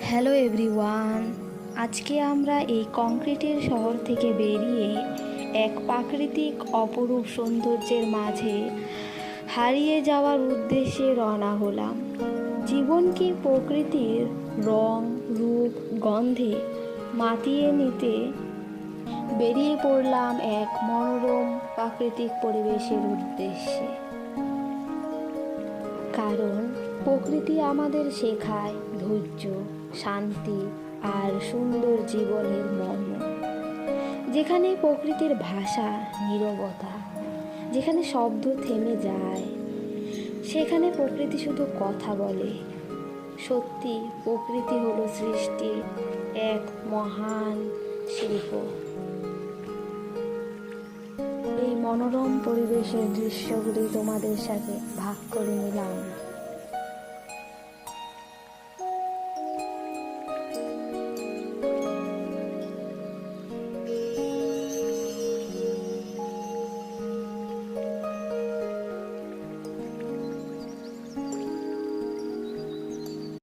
Hello everyone, আজকে আমরা এই কংক্রিটের শহর থেকে বেরিয়ে এক প্রাকৃতিক অপরূপ সৌন্দর্যের মাঝে হারিয়ে যাওয়ার উদ্দেশ্যে রওনা হলাম। জীবনকে প্রকৃতির রং, রূপ, গন্ধে মাতিয়ে নিতে বেরিয়ে পড়লাম এক মনোরম প্রাকৃতিক পরিবেশের উদ্দেশ্যে। কারণ প্রকৃতি আমাদের শেখায় ধৈর্য, শান্তি আর সুন্দর জীবনের মর্ম। যেখানে প্রকৃতির ভাষা নীরবতা, যেখানে শব্দ থেমে যায়, সেখানে প্রকৃতি শুধু কথা বলে। সত্যি প্রকৃতি হলো সৃষ্টির এক মহান শিল্প। এই মনোরম পরিবেশের দৃশ্যগুলি তোমাদের সাথে ভাগ করে নিলাম।